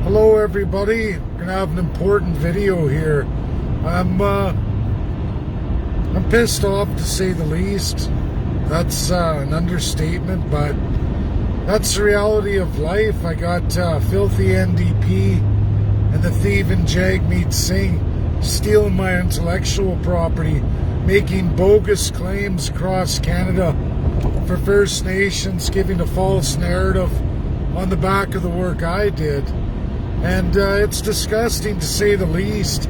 Hello everybody, we're gonna have an important video here. I'm pissed off to say the least. That's an understatement, but that's the reality of life. I got filthy NDP and the thieving Jagmeet Singh stealing my intellectual property, making bogus claims across Canada for First Nations, giving a false narrative on the back of the work I did. And it's disgusting to say the least.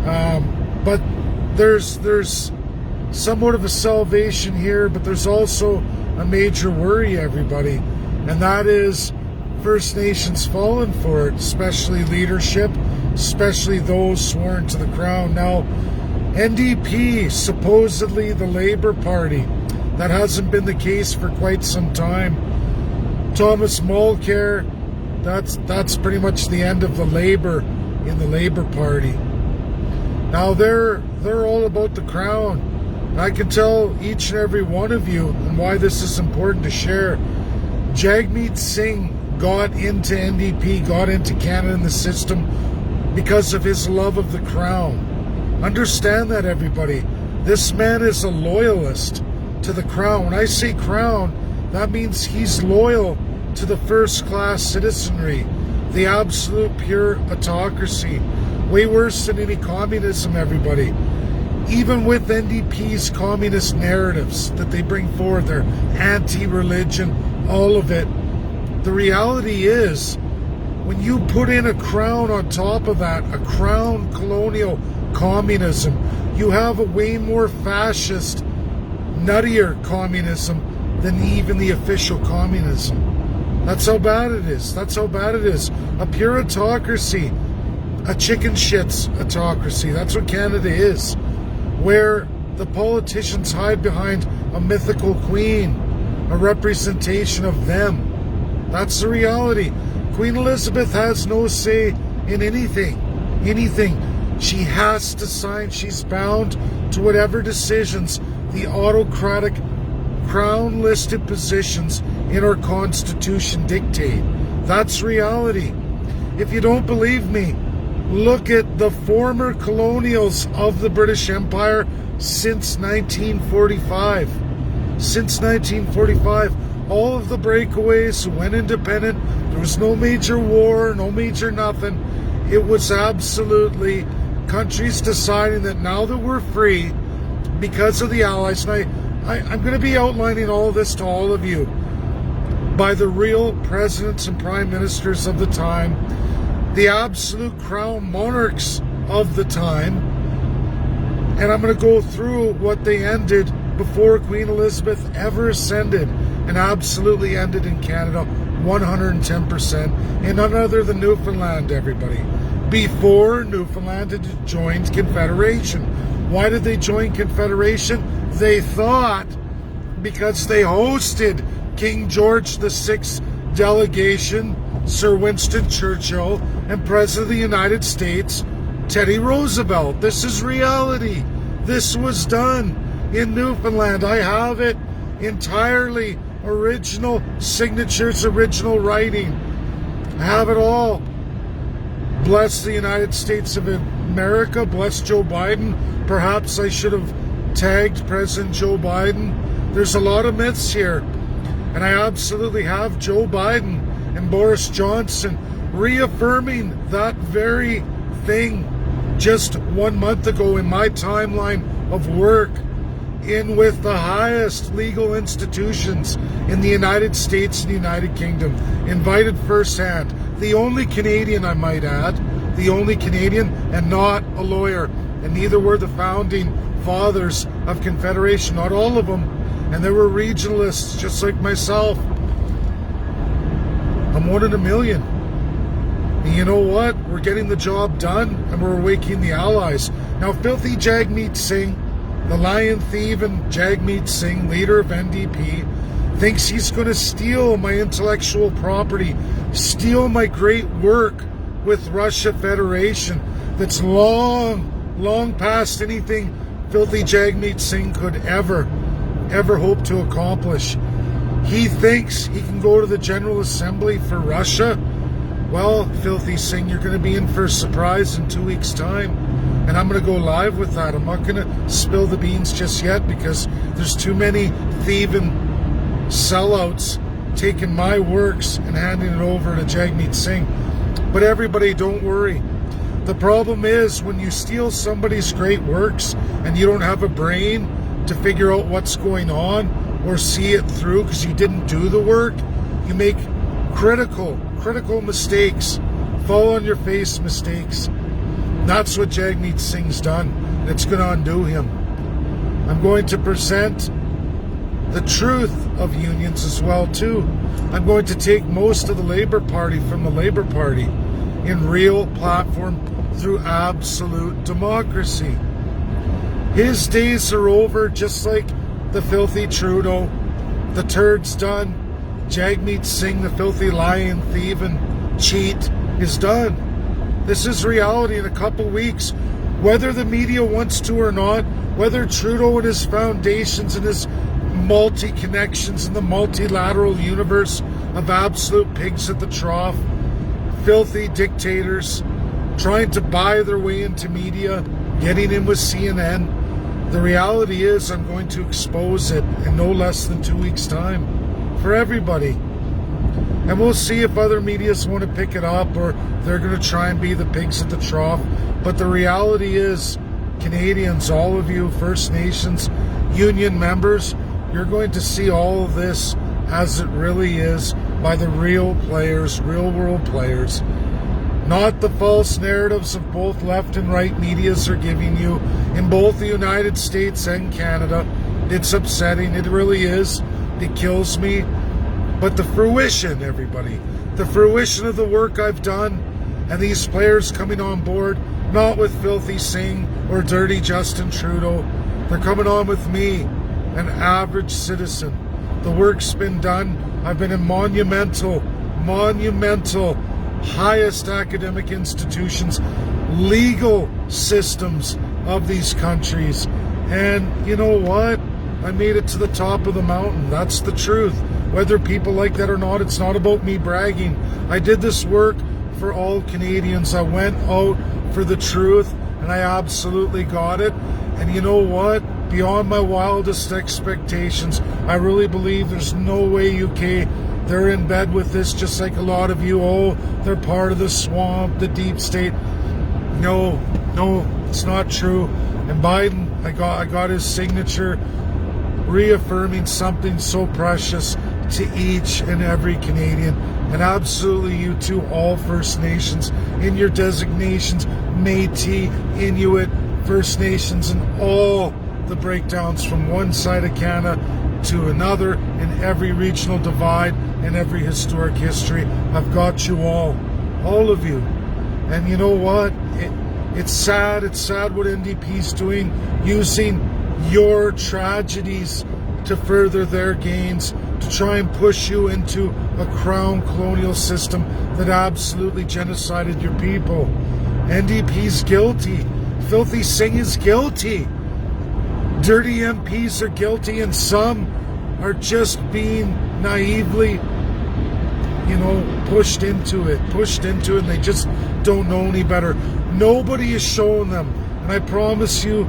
But there's somewhat of a salvation here, but there's also a major worry, everybody. And that is First Nations falling for it, especially leadership, especially those sworn to the crown. Now, NDP, supposedly the Labour Party, that hasn't been the case for quite some time. Thomas Mulcair, that's pretty much the end of the Labour in the Labour Party. Now they're all about the crown. I can tell each and every one of you, and why this is important to share. Jagmeet Singh got into NDP, got into Canada in the system because of his love of the crown. Understand that, everybody. This man is a loyalist to the crown. When I say crown, that means he's loyal to the first-class citizenry, the absolute pure autocracy. Way worse than any communism, everybody. Even with NDP's communist narratives that they bring forward, their anti-religion, all of it, the reality is, when you put in a crown on top of that, a crown colonial communism, you have a way more fascist, nuttier communism than even the official communism. That's how bad it is. That's how bad it is. A pure autocracy, a chicken shits autocracy. That's what Canada is, where the politicians hide behind a mythical queen, a representation of them. That's the reality. Queen Elizabeth has no say in anything. She has to sign. She's bound to whatever decisions the autocratic crown-listed positions in our Constitution dictate. That's reality. If you don't believe me, look at the former colonials of the British Empire since 1945. Since 1945, all of the breakaways who went independent, there was no major war, no major nothing. It was absolutely countries deciding that now that we're free because of the Allies, and I'm going to be outlining all of this to all of you by the real presidents and prime ministers of the time, the absolute crown monarchs of the time, and I'm going to go through what they ended before Queen Elizabeth ever ascended, and absolutely ended in Canada 110%, in none other than Newfoundland, everybody. Before Newfoundland had joined Confederation. Why did they join Confederation? They thought because they hosted King George VI delegation, Sir Winston Churchill, and President of the United States, Teddy Roosevelt. This is reality. This was done in Newfoundland. I have it entirely. Original signatures, original writing. I have it all. Bless the United States of America. Bless Joe Biden. Perhaps I should have tagged President Joe Biden. There's a lot of myths here. And I absolutely have Joe Biden and Boris Johnson reaffirming that very thing just 1 month ago in my timeline of work in with the highest legal institutions in the United States and the United Kingdom. Invited firsthand. The only Canadian, I might add. The only Canadian, and not a lawyer. And neither were the founding fathers of Confederation. Not all of them. And there were regionalists just like myself. I'm one in a million. And you know what? We're getting the job done, and we're awakening the Allies. Now, filthy Jagmeet Singh, the lion thieving Jagmeet Singh, leader of NDP, thinks he's going to steal my intellectual property, steal my great work with Russia Federation that's long past anything filthy Jagmeet Singh could ever hope to accomplish. He thinks he can go to the General Assembly for Russia Well, Filthy Singh, you're going to be in for a surprise in 2 weeks' time. And I'm going to go live with that. I'm not going to spill the beans just yet because there's too many thieving sellouts taking my works and handing it over to Jagmeet Singh. But everybody, don't worry. The problem is when you steal somebody's great works and you don't have a brain to figure out what's going on or see it through because you didn't do the work, you make critical mistakes, fall on your face mistakes. That's what Jagmeet Singh's done. And it's going to undo him. I'm going to present the truth of unions as well too. I'm going to take most of the Labour Party from the Labour Party in real platform through absolute democracy. His days are over, just like the filthy Trudeau. The turd's done. Jagmeet Singh, the filthy lying, thieving, cheat, is done. This is reality in a couple weeks. Whether the media wants to or not, whether Trudeau and his foundations and his multi-connections in the multilateral universe of absolute pigs at the trough, filthy dictators trying to buy their way into media, getting in with CNN, the reality is I'm going to expose it in no less than 2 weeks' time for everybody. And we'll see if other medias want to pick it up or they're going to try and be the pigs at the trough. But the reality is, Canadians, all of you, First Nations, union members, you're going to see all of this as it really is by the real players, real world players. Not the false narratives of both left and right medias are giving you in both the United States and Canada. It's upsetting. It really is. It kills me. But the fruition, everybody, the fruition of the work I've done and these players coming on board, not with Filthy Singh or Dirty Justin Trudeau. They're coming on with me, an average citizen. The work's been done. I've been in monumental, highest academic institutions, legal systems of these countries. And you know what? I made it to the top of the mountain. That's the truth. Whether people like that or not, it's not about me bragging. I did this work for all Canadians. I went out for the truth, and I absolutely got it. And you know what? Beyond my wildest expectations, I really believe there's no way UK, they're in bed with this just like a lot of you. Oh, they're part of the swamp, the deep state. No, it's not true. And Biden, I got his signature reaffirming something so precious to each and every Canadian. And absolutely you too, all First Nations in your designations, Métis, Inuit, First Nations, and all the breakdowns from one side of Canada to another in every regional divide and every historic history. I've got you all of you. And you know what? It's sad what NDP's doing, using your tragedies to further their gains, to try and push you into a crown colonial system that absolutely genocided your people. NDP's guilty. Filthy Singh is guilty. Dirty MPs are guilty, and some are just being naively, pushed into it, and they just don't know any better. Nobody is showing them. And I promise you,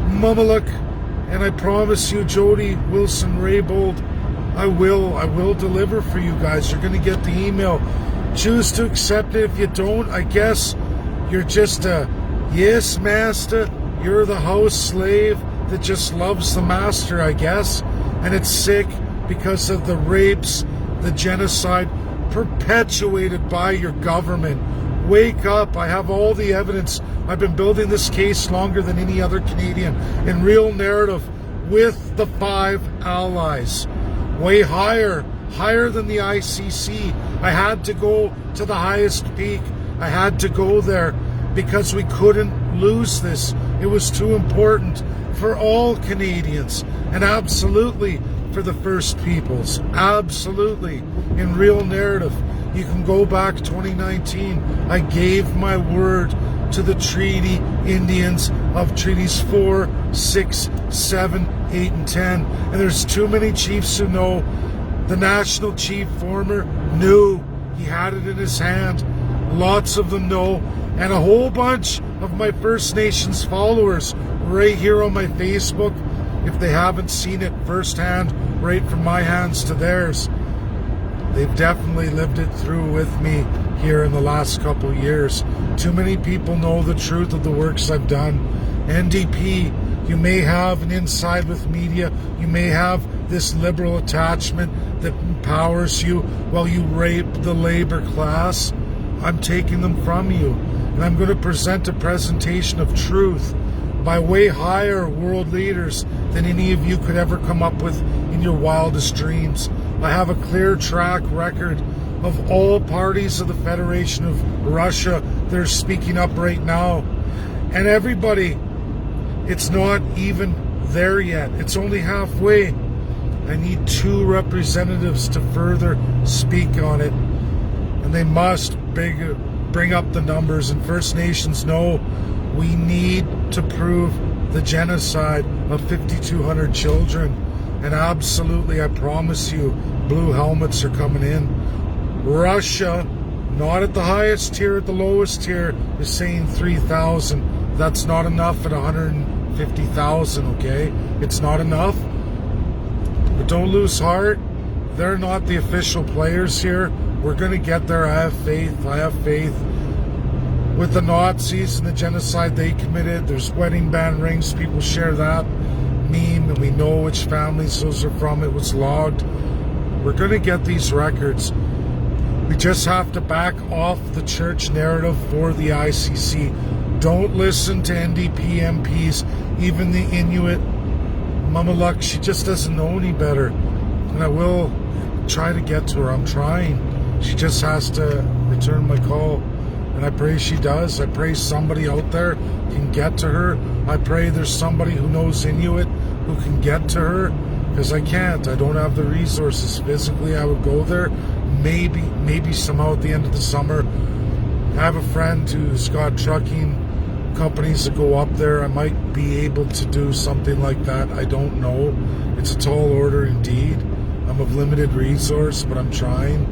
Mumaluk, and I promise you, Jody Wilson-Raybould, I will deliver for you guys. You're going to get the email. Choose to accept it. If you don't, I guess you're just a yes master. You're the house slave that just loves the master, I guess. And it's sick because of the rapes, the genocide perpetuated by your government. Wake up. I have all the evidence. I've been building this case longer than any other Canadian in real narrative with the 5 allies. Way higher than the ICC. I had to go to the highest peak. I had to go there because we couldn't lose this. It was too important for all Canadians, and absolutely for the First Peoples. Absolutely. In real narrative. You can go back 2019. I gave my word to the Treaty Indians of Treaties 4, 6, 7, 8, and 10. And there's too many chiefs who know. The National Chief former knew He had it in his hand. Lots of them know. And a whole bunch of my First Nations followers right here on my Facebook, if they haven't seen it firsthand, right from my hands to theirs, they've definitely lived it through with me here in the last couple years. Too many people know the truth of the works I've done. NDP, you may have an inside with media, you may have this liberal attachment that empowers you while you rape the labor class. I'm taking them from you, and I'm going to present a presentation of truth by way higher world leaders than any of you could ever come up with in your wildest dreams. I have a clear track record of all parties of the Federation of Russia that are speaking up right now. And everybody, it's not even there yet. It's only halfway. I need 2 representatives to further speak on it. And they must bring up the numbers. And First Nations know we need to prove the genocide of 5,200 children. And absolutely, I promise you, blue helmets are coming in. Russia, not at the highest tier, at the lowest tier, is saying 3,000. That's not enough at 150,000, okay? It's not enough. But don't lose heart. They're not the official players here. We're going to get there. I have faith. I have faith. With the Nazis and the genocide they committed, there's wedding band rings. People share that meme, and we know which families those are from. It was logged. We're going to get these records. We just have to back off the church narrative for the ICC. Don't listen to NDP MPs, even the Inuit. Mama Luck, she just doesn't know any better. And I will try to get to her. I'm trying. She just has to return my call. And I pray she does. I pray somebody out there can get to her. I pray there's somebody who knows Inuit who can get to her. Because I can't. I don't have the resources. Physically, I would go there. Maybe somehow at the end of the summer. I have a friend who's got trucking companies that go up there. I might be able to do something like that. I don't know. It's a tall order indeed. I'm of limited resource, but I'm trying.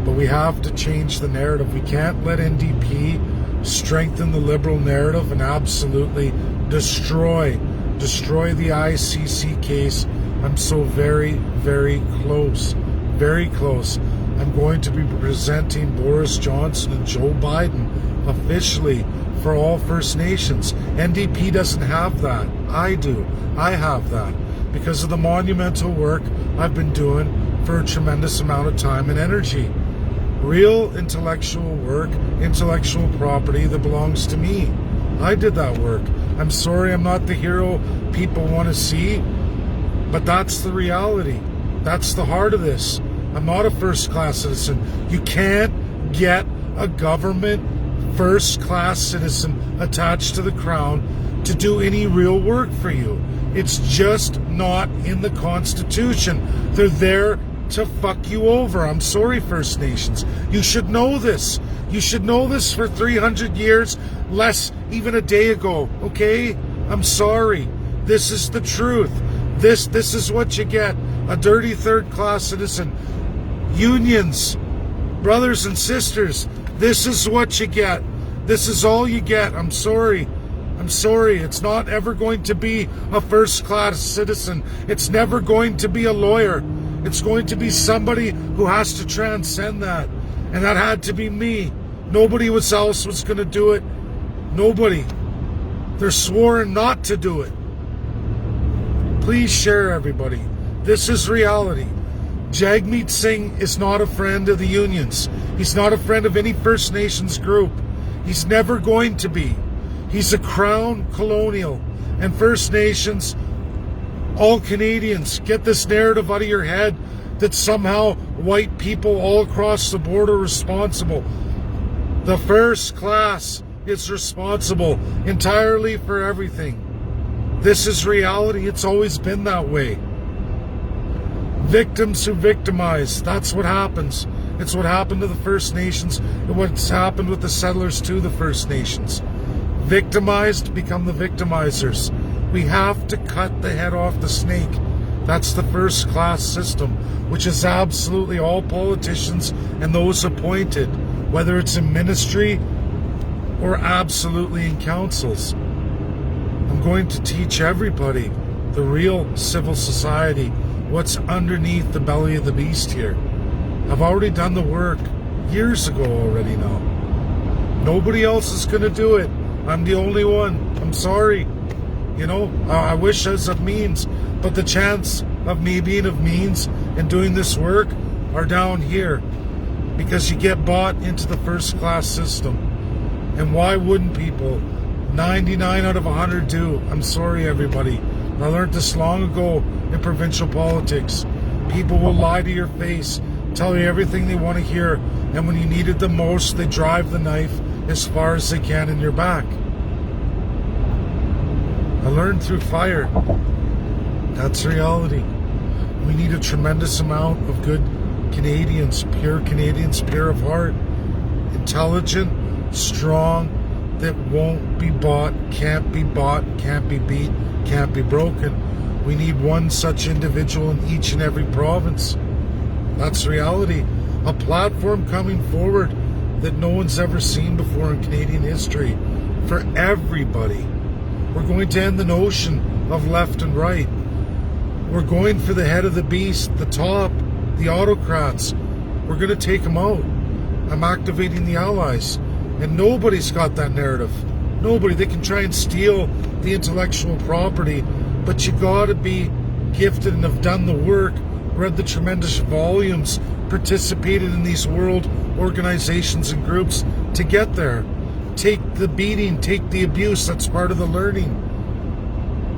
But we have to change the narrative. We can't let NDP strengthen the liberal narrative and absolutely destroy the ICC case. I'm so very, very close. Very close. I'm going to be presenting Boris Johnson and Joe Biden officially for all First Nations. NDP doesn't have that. I do. I have that because of the monumental work I've been doing for a tremendous amount of time and energy. Real intellectual work, intellectual property that belongs to me. I did that work. I'm sorry I'm not the hero people want to see, but that's the reality. That's the heart of this. I'm not a first-class citizen. You can't get a government first-class citizen attached to the crown to do any real work for you. It's just not in the Constitution. They're there to fuck you over. I'm sorry, First Nations. You should know this. You should know this for 300 years, less even a day ago, okay? I'm sorry. This is the truth. This is what you get. A dirty third-class citizen. Unions, brothers and sisters, this is what you get. This is all you get. I'm sorry. I'm sorry. It's not ever going to be a first-class citizen. It's never going to be a lawyer. It's going to be somebody who has to transcend that. And that had to be me. Nobody else was going to do it. Nobody. They're sworn not to do it. Please share, everybody. This is reality. Jagmeet Singh is not a friend of the unions. He's not a friend of any First Nations group. He's never going to be. He's a crown colonial. And First Nations, all Canadians, get this narrative out of your head that somehow white people all across the board are responsible. The first class is responsible entirely for everything. This is reality. It's always been that way. Victims who victimize, that's what happens. It's what happened to the First Nations and what's happened with the settlers to the First Nations. Victimized become the victimizers. We have to cut the head off the snake. That's the first class system, which is absolutely all politicians and those appointed, whether it's in ministry or absolutely in councils. I'm going to teach everybody the real civil society, what's underneath the belly of the beast here. I've already done the work years ago already now. Nobody else is going to do it. I'm the only one. I'm sorry. You know, I wish I was of means, but the chance of me being of means and doing this work are down here because you get bought into the first class system. And why wouldn't people? 99 out of 100 do. I'm sorry, everybody. I learned this long ago in provincial politics. People will lie to your face, tell you everything they want to hear, and when you need it the most, they drive the knife as far as they can in your back. I learned through fire. That's reality. We need a tremendous amount of good Canadians, pure of heart, intelligent, strong, that won't be bought, can't be beat, can't be broken. We need one such individual in each and every province. That's reality. A platform coming forward that no one's ever seen before in Canadian history for everybody. We're going to end the notion of left and right. We're going for the head of the beast, the top, the autocrats. We're going to take them out. I'm activating the allies. And nobody's got that narrative. Nobody. They can try and steal the intellectual property, but you got to be gifted and have done the work, read the tremendous volumes, participated in these world organizations and groups to get there. Take the beating, take the abuse. That's part of the learning.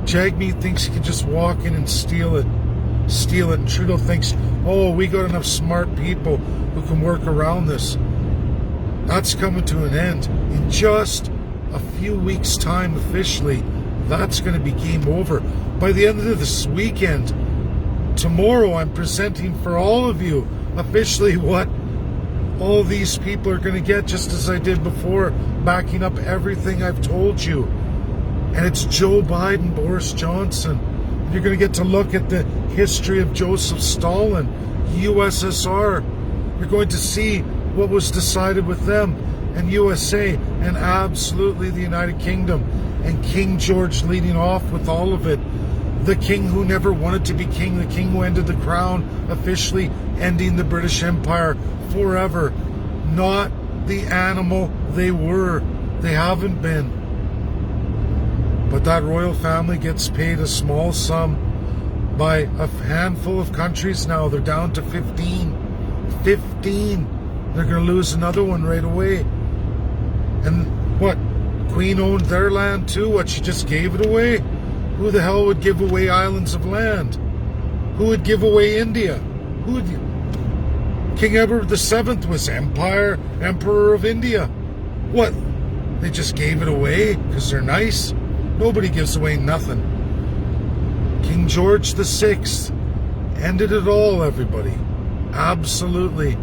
Jagmeet thinks he can just walk in and steal it. And Trudeau thinks, oh, we got enough smart people who can work around this. That's coming to an end. In just a few weeks' time officially, that's going to be game over. By the end of this weekend, tomorrow I'm presenting for all of you officially what all these people are going to get, just as I did before, backing up everything I've told you. And it's Joe Biden, Boris Johnson. You're going to get to look at the history of Joseph Stalin, USSR. You're going to see what was decided with them, and USA, and absolutely the United Kingdom, and King George leading off with all of it. The king who never wanted to be king, the king who ended the crown, officially ending the British Empire forever. Not the animal they were. They haven't been. But that royal family gets paid a small sum by a handful of countries now. They're down to 15. 15. They're going to lose another one right away. And what? Queen owned their land too? What, she just gave it away? Who the hell would give away islands of land? Who would give away India? Who would... King Edward VII was Emperor of India. What? They just gave it away because they're nice? Nobody gives away nothing. King George VI ended it all, everybody. Absolutely.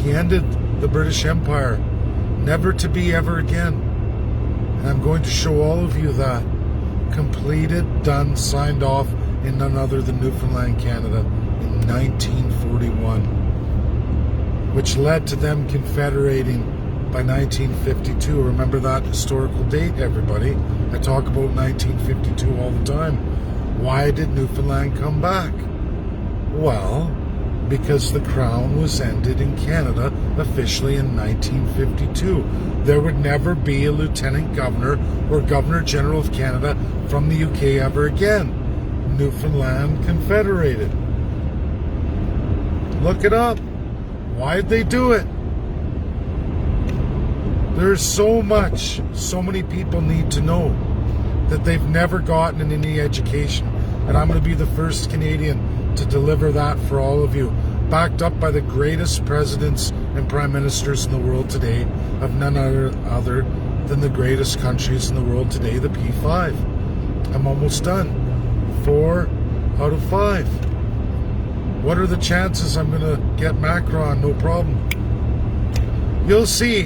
He ended the British Empire, never to be ever again. And I'm going to show all of you that. Completed, done, signed off in none other than Newfoundland, Canada in 1941, which led to them confederating by 1952. Remember that historical date, everybody. I talk about 1952 all the time. Why did Newfoundland come back? Well, because the crown was ended in Canada officially in 1952. There would never be a Lieutenant Governor or Governor General of Canada from the UK ever again. Newfoundland confederated. Look it up. Why'd they do it? There's so much, so many people need to know that they've never gotten in any education. And I'm going to be the first Canadian to deliver that for all of you, backed up by the greatest presidents and prime ministers in the world today, of none other than the greatest countries in the world today, the P5. I'm almost done. 4 out of 5. What are the chances I'm going to get Macron? No problem. You'll see.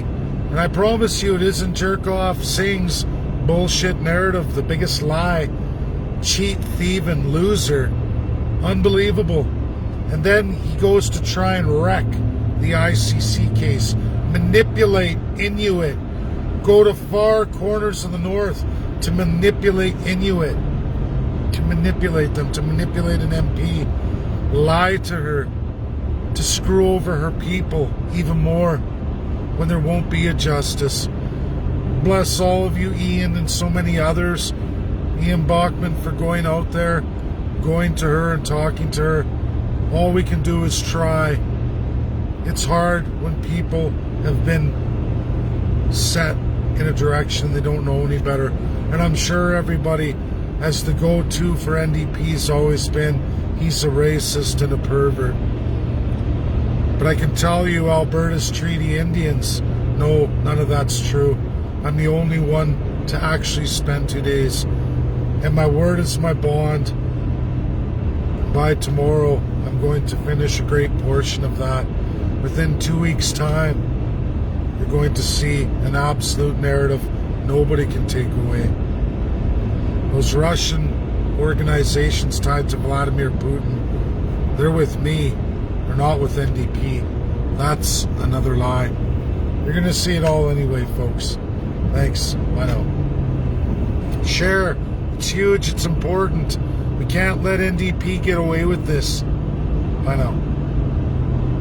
And I promise you, it isn't jerk-off Singh's bullshit narrative, the biggest lie, cheat, thief, and loser. Unbelievable. And then he goes to try and wreck the ICC case, manipulate Inuit, go to far corners of the north to manipulate Inuit, to manipulate them, to manipulate an MP, lie to her, to screw over her people even more when there won't be a justice. Bless all of you, Ian, and so many others. Ian Bjorkman, for going out there, going to her and talking to her. All we can do is try. It's hard when people have been set in a direction they don't know any better. And I'm sure everybody has the go-to for NDP's always been, he's a racist and a pervert. But I can tell you Alberta's treaty Indians, no, none of that's true. I'm the only one to actually spend 2 days. And my word is my bond. By tomorrow, I'm going to finish a great portion of that. Within 2 weeks' time, you're going to see an absolute narrative nobody can take away. Those Russian organizations tied to Vladimir Putin, they're with me. They're not with NDP. That's another lie. You're going to see it all anyway, folks. Thanks. Bye now. Share. It's huge. It's important. We can't let NDP get away with this. Bye now.